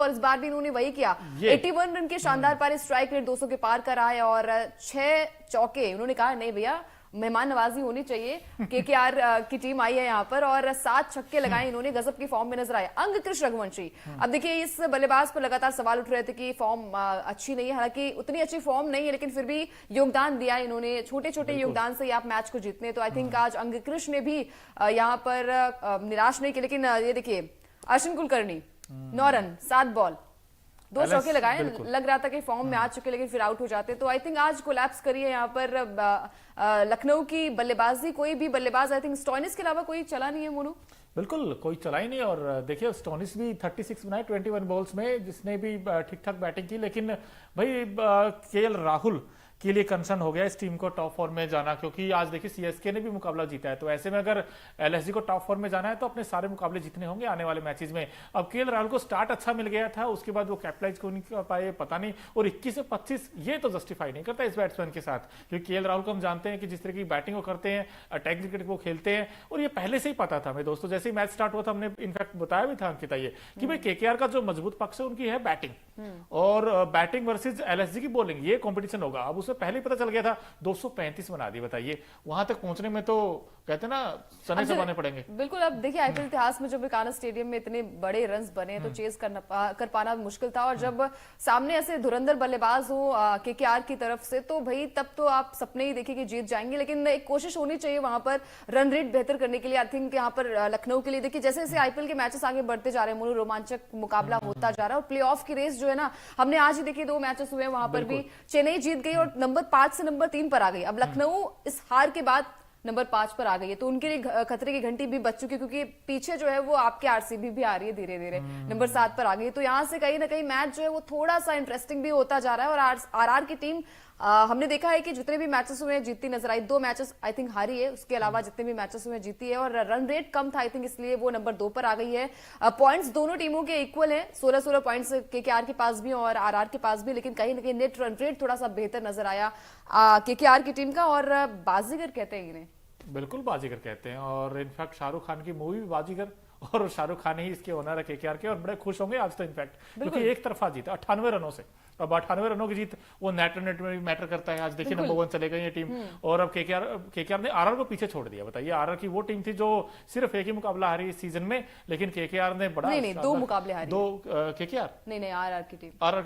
और इस बार भी इन्होंने वही किया। 81 रन के शानदार पारी, स्ट्राइक रेट 200 के पार करा है और 6 चौके। उन्होंने कहा नहीं भैया मेहमान नवाजी होनी चाहिए, केकेआर की टीम आई है यहाँ पर और 7 छक्के लगाए इन्होंने, गजब की फॉर्म में नजर आए अंगकृष रघुवंशी। अब देखिए इस बल्लेबाज पर लगातार सवाल उठ रहे थे कि फॉर्म अच्छी नहीं है, हालांकि उतनी अच्छी फॉर्म नहीं है लेकिन फिर भी योगदान दिया इन्होंने, छोटे छोटे योगदान से आप मैच को जीतने। तो आई थिंक आज अंगकृष ने भी यहाँ पर निराश नहीं किया। लेकिन ये देखिए अश्विन कुलकर्णी 9 रन 7 बॉल 2 चौके लगाए, लग रहा था कि फॉर्म में आ चुके लेकिन फिर आउट हो जाते। तो आई थिंक आज कोलैप्स करी है यहाँ पर लखनऊ की बल्लेबाजी। कोई भी बल्लेबाज आई थिंक स्टोइनिस के अलावा कोई चला नहीं है मोनू। बिल्कुल कोई चला ही नहीं। और देखिए स्टोइनिस भी 36 बनाए 21 बॉल्स में, जिसने भी ठीक ठाक बैटिंग की। लेकिन भाई केएल राहुल के लिए कंसर्न हो गया इस टीम को टॉप 4 में जाना, क्योंकि आज देखिए सीएसके ने भी मुकाबला जीता है। तो ऐसे में अगर एलएसजी को टॉप 4 में जाना है तो अपने सारे मुकाबले जीतने होंगे आने वाले मैचेस में। अब केएल राहुल को स्टार्ट अच्छा मिल गया था, उसके बाद वो कैपिटलाइज क्यों नहीं कर पाए पता नहीं। और 21 से 25 ये तो जस्टिफाई नहीं करता इस बैट्समैन के साथ, क्योंकि केएल राहुल को हम जानते हैं कि जिस तरह की बैटिंग वो करते हैं, अटैक क्रिकेट वो खेलते हैं। और ये पहले से ही पता था मेरे दोस्तों, जैसे ही मैच स्टार्ट हुआ था हमने इनफैक्ट बताया भी था अंकिता ये कि भाई केकेआर का जो मजबूत पक्ष है उनकी है बैटिंग, और बैटिंग वर्सेज एलएसजी की बॉलिंग, ये कॉम्पिटिशन होगा। अब उसे पहले ही पता चल गया था। 235 बना दी, बताइए वहां तक पहुंचने में तो कहते हैं ना सने चबाने पड़ेंगे। बिल्कुल। अब देखिए आईपीएल इतिहास में जब एकाना स्टेडियम में इतने बड़े रन्स बने तो चेज कर पाना मुश्किल था। और जब सामने ऐसे धुरंधर बल्लेबाज हो केकेआर की तरफ से तो भाई तब तो आप सपने ही देखे कि जीत जाएंगे। लेकिन एक कोशिश होनी चाहिए वहां पर रन रेट बेहतर करने के लिए। आई थिंक यहाँ पर लखनऊ के लिए देखिए जैसे जैसे आईपीएल के मैचेस आगे बढ़ते जा रहे हैं, रोमांचक मुकाबला होता जा रहा है। और प्ले ऑफ की रेस जो है ना, हमने आज ही देखिए 2 मैचेस हुए, वहां पर भी चेन्नई जीत गई और नंबर 5 से नंबर 3 पर आ गई। अब लखनऊ इस हार के बाद नंबर 5 पर आ गई है, तो उनके लिए खतरे की घंटी भी बच चुकी है, क्योंकि पीछे जो है वो आपके आरसीबी भी आ रही है धीरे धीरे, नंबर 7 पर आ गई है। तो यहाँ से कहीं ना कहीं मैच जो है वो थोड़ा सा इंटरेस्टिंग भी होता जा रहा है। और आरआर की टीम हमने देखा है कि जितने भी मैचेस हुए जीतती नजर आई। 2 मैचेस आई थिंक हारी है, उसके अलावा जितने भी मैचेस हुए जीती है। और रन रेट कम था आई थिंक, इसलिए वो नंबर 2 पर आ गई है। पॉइंट्स दोनों टीमों के इक्वल है, 16-16 पॉइंट्स केकेआर के पास भी और आरआर के पास भी। लेकिन कहीं ना कहीं नेट रन रेट थोड़ा सा बेहतर नजर आया केकेआर की टीम का। और बाजीगर कहते हैं इन्हें, बिल्कुल बाजीगर कहते हैं। और इनफैक्ट शाहरुख खान की मूवी भी बाजीगर, और शाहरुख खान ही इसके ओनर है केकेआर के, और बड़े खुश होंगे आज तो इनफैक्ट, क्योंकि एक तरफा जीता 98 रनों से। अब 98 रनों की जीत वो नेट में भी मैटर करता है। आज देखिए नंबर 1 चले गई ये टीम। और अब केकेआर ने आरआर को पीछे छोड़ दिया। बताइए आरआर की वो टीम थी जो सिर्फ एक ही मुकाबला हारी इस सीजन में, लेकिन केकेआर ने बड़ा नहीं 2 मुकाबले हारी। 2 केकेआर नहीं आरआर की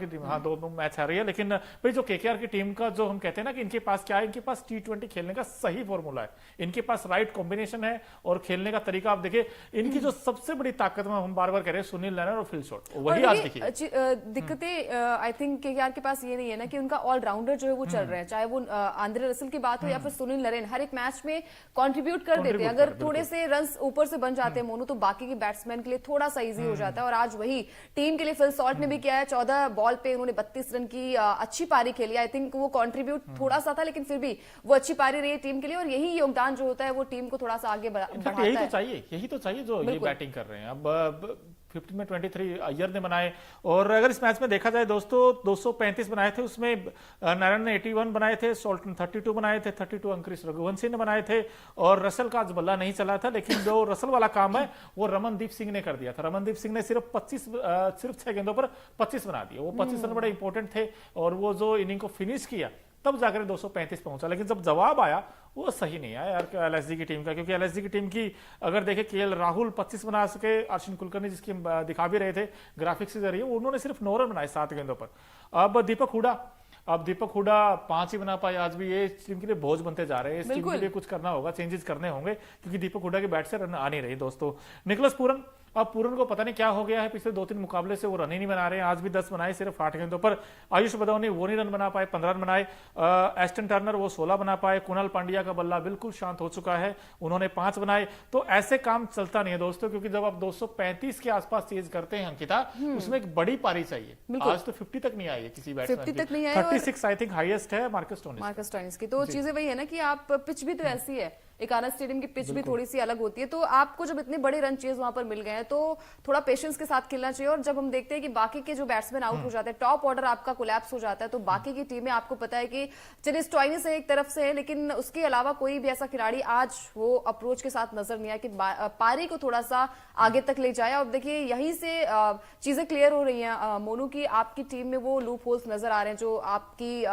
टीम हाँ 2 मैच हारी है। लेकिन भाई जो केकेआर की टीम का जो हम कहते हैं ना कि इनके पास क्या है, इनके पास T20 खेलने का सही फॉर्मूला है, इनके पास राइट कॉम्बिनेशन है और खेलने का तरीका। आप देखिए इनकी जो सबसे बड़ी ताकत में हम बार बार कह रहे हैं सुनील नारायण और फिल शॉट, वही आज देखिए दिक्कतें आई थिंक केकेआर के पास ये नहीं है ना कि उनका ऑलराउंडर जो है वो चल रहे हैं, चाहे वो आंद्रे रसल की बात हो या फिर सुनील नारायण, हर एक मैच में कंट्रीब्यूट कर देते हैं। अगर थोड़े से रन्स ऊपर से बन जाते हैं मोनू, तो बाकी के बैट्समैन के लिए थोड़ा सा इजी हो जाता है। और आज वही टीम के लिए फिल शॉट ने भी किया है। 14 बॉल पे उन्होंने 32 रन की अच्छी पारी खेली। आई थिंक वो कंट्रीब्यूट थोड़ा सा था, लेकिन फिर भी वो अच्छी पारी रही टीम के लिए। और यही योगदान जो होता है वो टीम को थोड़ा सा आगे बढ़ाता है। यही तो चाहिए जो ये बैटिंग कर रहे हैं। अब 50 में 23 अय्यर ने बनाए। और अगर इस मैच में देखा जाए दोस्तों 235 बनाए थे, उसमें नारायण ने 81 बनाए थे, सोल्टन 32 बनाए थे, 32 अंकुरिश रघुवंशी ने बनाए थे। और रसल का आज बल्ला नहीं चला था, लेकिन जो रसल वाला काम है वो रमनदीप सिंह ने कर दिया था। रमनदीप सिंह ने सिर्फ 6 गेंदों पर 25 बना दिए। वो 25 रन बड़े इंपॉर्टेंट थे और वो जो इनिंग को फिनिश किया तब जाकर 235 पहुंचा। लेकिन जब जवाब आया वो सही नहीं आया यार एलएसजी की टीम का, क्योंकि एलएसजी की टीम की अगर देखें केएल राहुल 25 बना सके, अश्विन कुलकर्णी जिसकी दिखा भी रहे थे ग्राफिक्स के जरिए, उन्होंने सिर्फ 9 रन बनाए 7 गेंदों पर। अब दीपक हुडा 5 ही बना पाए। आज भी ये टीम के लिए बोझ बनते जा रहे हैं। इस टीम के लिए कुछ करना होगा, चेंजेस करने होंगे, क्योंकि दीपक हुडा के बैट से रन आ नहीं रही दोस्तों। निकोलस पूरन, अब पूरन को पता नहीं क्या हो गया है, पिछले 2-3 मुकाबले से वो रन ही नहीं बना रहे हैं। आज भी 10 बनाए सिर्फ 8 गेंदों पर। आयुष बदौनी वो नहीं रन बना पाए, 15 रन बनाए। एस्टन टर्नर वो 16 बना पाए। कुणाल पांड्या का बल्ला बिल्कुल शांत हो चुका है, उन्होंने 5 बनाए। तो ऐसे काम चलता नहीं है दोस्तों, क्योंकि जब आप 235 के आसपास चेज करते हैं अंकिता, उसमें एक बड़ी पारी चाहिए। आज तो 50 तक नहीं आई है किसी बैट्समैन की। 36 आई थिंक हाईएस्ट है मार्कस स्टोइनिस की। तो चीजें वही है ना कि आप पिच भी तो ऐसी है एकाना स्टेडियम की पिच भी थोड़ी सी अलग होती है, तो आपको जब इतने बड़े रन चेज वहां पर मिल गए हैं तो थोड़ा पेशेंस के साथ खेलना चाहिए। और जब हम देखते हैं कि बाकी के जो बैट्समैन आउट हो जाते हैं, टॉप ऑर्डर आपका कोलैप्स हो जाता है, तो बाकी की टीमें आपको पता है कि चलिए स्टॉइनिस एक तरफ से है, लेकिन उसके अलावा कोई भी ऐसा खिलाड़ी आज वो अप्रोच के साथ नजर नहीं आया कि पारी को थोड़ा सा आगे तक ले जाए। और देखिए यहीं से चीजें क्लियर हो रही हैं मोनू की, आपकी टीम में वो लूप होल्स नजर आ रहे हैं जो आपकी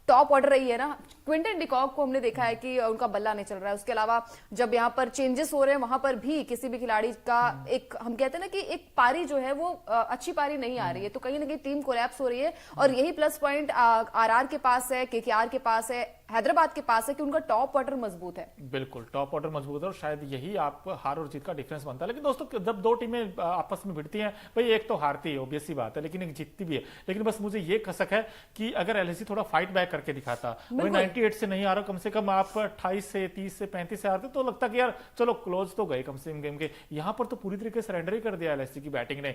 टॉप ऑर्डर रही है ना। क्विंटन डिकॉक को हमने देखा है कि उनका बल्ला नहीं चल रहा है, उसके अलावा जब यहाँ पर चेंजेस हो रहे हैं वहां पर भी किसी भी खिलाड़ी का एक, हम कहते हैं ना कि एक पारी जो है वो अच्छी पारी नहीं आ रही है, तो कहीं ना कहीं टीम कोलैप्स हो रही है। और यही प्लस पॉइंट आरआर के पास है, केकेआर के पास है, हैदराबाद के पास है कि उनका टॉप ऑर्डर मजबूत है। बिल्कुल टॉप ऑर्डर मजबूत है और शायद यही आप हार और जीत का डिफरेंस बनता है। लेकिन दोस्तों जब दो टीमें आपस में भिड़ती हैं, भाई एक तो हारती है ऑब्वियस सी बात है, लेकिन एक जीतती भी है। लेकिन बस मुझे ये कसक है कि अगर एलएसजी थोड़ा फाइट बैक करके दिखाता, वही 98 से नहीं आ रहा, कम से कम आप 28 से 30 से 35 से हारते तो लगता कि यार चलो क्लोज तो गए कम से कम गेम के। यहाँ पर तो पूरी तरीके से सरेंडर ही कर दिया एलएसजी की बैटिंग ने।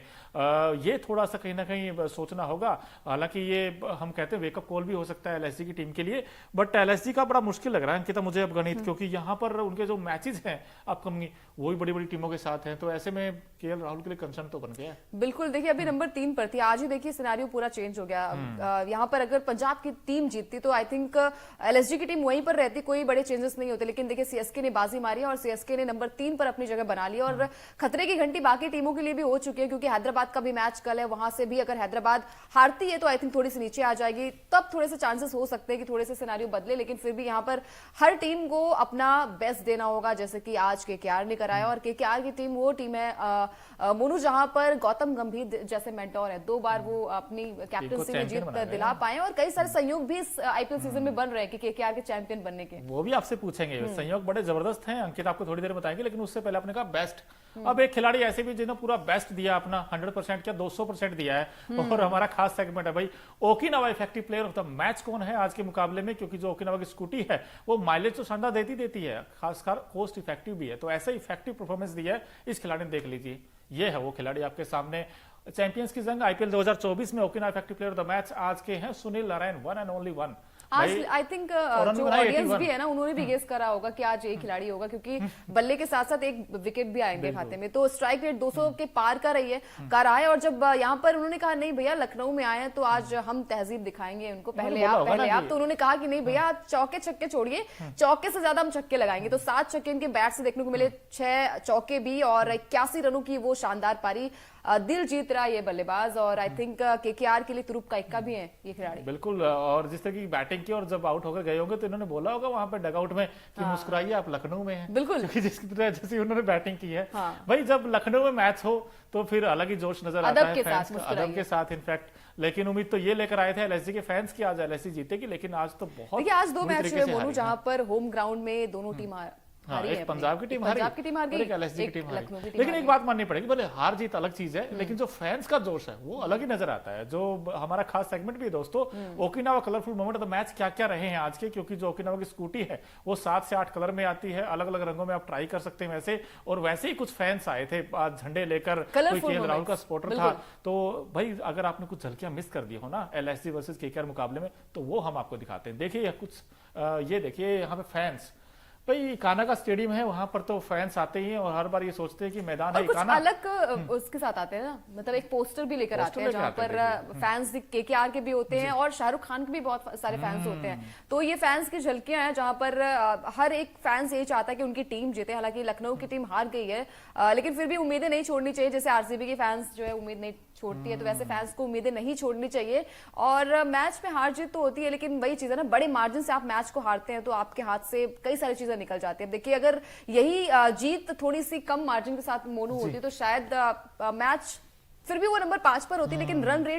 ये थोड़ा सा कहीं ना कहीं सोचना होगा। हालांकि ये हम कहते हैं वेकअप कॉल भी हो सकता है एलएसजी की टीम के लिए, बट एलएसजी का बड़ा मुश्किल लग रहा है अंकिता मुझे अब गणित, क्योंकि यहाँ पर उनके जो मैचेस हैं अपकमिंग वो भी बड़ी बड़ी टीमों के साथ हैं, तो ऐसे में केएल राहुल के लिए कंसर्न तो बन गया है। बिल्कुल, देखिए अभी नंबर 3 पर थी, आज ही देखिए सिनेरियो पूरा चेंज हो गया। यहाँ पर अगर पंजाब की टीम जीतती तो आई थिंक एलएसजी की टीम वहीं पर रहती, कोई बड़े चेंजेस नहीं होते। लेकिन देखिए सीएसके ने बाजी मारी और सीएसके ने नंबर 3 पर अपनी जगह बना ली और खतरे की घंटी बाकी टीमों के लिए भी हो चुकी है, क्योंकि हैदराबाद का भी मैच कल है, वहां से भी अगर हैदराबाद हारती है तो आई थिंक थोड़ी सी नीचे आ जाएगी, तब थोड़े से चांसेस हो सकते हैं कि थोड़े से सिनेरियो बदले। लेकिन फिर भी यहाँ पर हर टीम को अपना बेस्ट देना होगा, जैसे कि आज केकेआर ने कराया। और केकेआर की टीम वो टीम है मोनू जहां पर गौतम गंभीर जैसे मेंटोर है, 2 बार वो अपनी कैप्टनसी में जीत दिला पाए और कई सारे संयोग भी इस आईपीएल सीजन में बन रहे हैं कि केकेआर के चैंपियन बनने के। वो भी आपसे पूछेंगे, संयोग बड़े जबरदस्त हैं अंकित, आपको थोड़ी देर बताएंगे। लेकिन उससे पहले आपने कहा बेस्ट, अब एक खिलाड़ी ऐसे भी जिन्होंने पूरा बेस्ट दिया, अपना 100% क्या 200% दिया है। और हमारा खास सेगमेंट है भाई Okinawa effective player of the match कौन है आज के मुकाबले में, क्योंकि जो ओकिनावा की स्कूटी है वो माइलेज तो शानदार देती है, खासकर कोस्ट इफेक्टिव भी है, तो ऐसा इफेक्टिव परफॉर्मेंस दिया है इस खिलाड़ी ने। देख लीजिए ये है वो खिलाड़ी आपके सामने। चैंपियंस की जंग आईपीएल 2024 में Okinawa effective player of the match आज के हैं Sunil Narayan, one and only one. आज आई थिंक जो ऑडियंस भी है ना उन्होंने भी गेस करा होगा कि आज एक खिलाड़ी होगा, क्योंकि बल्ले के साथ साथ एक विकेट भी आएंगे खाते में, तो स्ट्राइक रेट 200 के पार का रही है कर आए। और जब यहाँ पर उन्होंने कहा नहीं भैया लखनऊ में आए हैं तो आज हम तहजीब दिखाएंगे उनको, पहले आप, तो उन्होंने कहा कि नहीं भैया चौके छक्के छोड़िए, चौके से ज्यादा हम छक्के लगाएंगे। तो 7 छक्के इनके बैट से देखने को मिले, 6 चौके भी और 81 रनों की वो शानदार पारी। दिल जीत रहा ये बल्लेबाज और आई थिंक केकेआर के लिए तुरुप का इक्का भी है ये खिलाड़ी। बिल्कुल, और जिस तरह की बैटिंग की और जब आउट होकर गए होंगे तो इन्होंने बोला होगा वहां पे डगआउट में कि मुस्कुराइए आप लखनऊ में हैं। बिल्कुल, जिसकी तरह जैसे उन्होंने बैटिंग की है। भाई जब लखनऊ में मैच हो तो फिर अलग ही जोश नजर आता है फैंस का, अदब के साथ इनफैक्ट। लेकिन उम्मीद तो ये लेकर आए थे एलएसजी के फैंस की आज एलएसजी जीतेगी, लेकिन आज तो बहुत देखिए आज 2 मैच हुए मोनू जहां पर होम ग्राउंड में दोनों टीम एक पंजाब की टीम हारी, एक एलएसजी की टीम हारी। लेकिन एक बात माननी पड़ेगी, भले हार जीत अलग चीज है, लेकिन जो फैंस का जोश है वो अलग ही नजर आता है। जो हमारा खास सेगमेंट भी है दोस्तों, Okinawa colourful moment of the match क्या क्या रहे हैं आज के, क्योंकि जो ओकिनावा की स्कूटी है वो 7 से 8 कलर में आती है, अलग अलग रंगों में आप ट्राई कर सकते हैं वैसे। और वैसे ही कुछ फैंस आए थे आज झंडे लेकर, कोई केएल राहुल का सपोर्टर था। तो भाई अगर आपने कुछ झलकियां मिस कर दी हो ना एलएसजी वर्सेस केकेआर मुकाबले में, तो वो हम आपको दिखाते हैं। देखिए कुछ ये देखिए यहाँ पे फैंस, भाई काना का स्टेडियम है, वहां पर तो फैंस आते ही हैं और हर बार ये सोचते हैं कि मैदान है काना। अलग उसके साथ आते हैं ना, मतलब एक पोस्टर भी लेकर आते हैं जहां पर फैंस केकेआर के भी होते हैं और शाहरुख खान के भी बहुत सारे फैंस होते हैं। तो ये फैंस की झलकियां हैं जहां पर हर एक फैंस ये चाहता है कि उनकी टीम जीते। हालांकि लखनऊ की टीम हार गई है, लेकिन फिर भी उम्मीदें नहीं छोड़नी चाहिए। जैसे आरसीबी के फैंस जो है उम्मीद नहीं छोड़ती है, तो वैसे फैंस को उम्मीदें नहीं छोड़नी चाहिए। और मैच में हार जीत तो होती है, लेकिन वही चीज है ना, बड़े मार्जिन से आप मैच को हारते हैं तो आपके हाथ से कई सारी चीजें निकल जाती है। देखिए अगर यही जीत थोड़ी सी कम मार्जिन के साथ मोनू होती तो शायद मैच फिर भी वो नंबर 5 पर होती, लेकिन रन रेट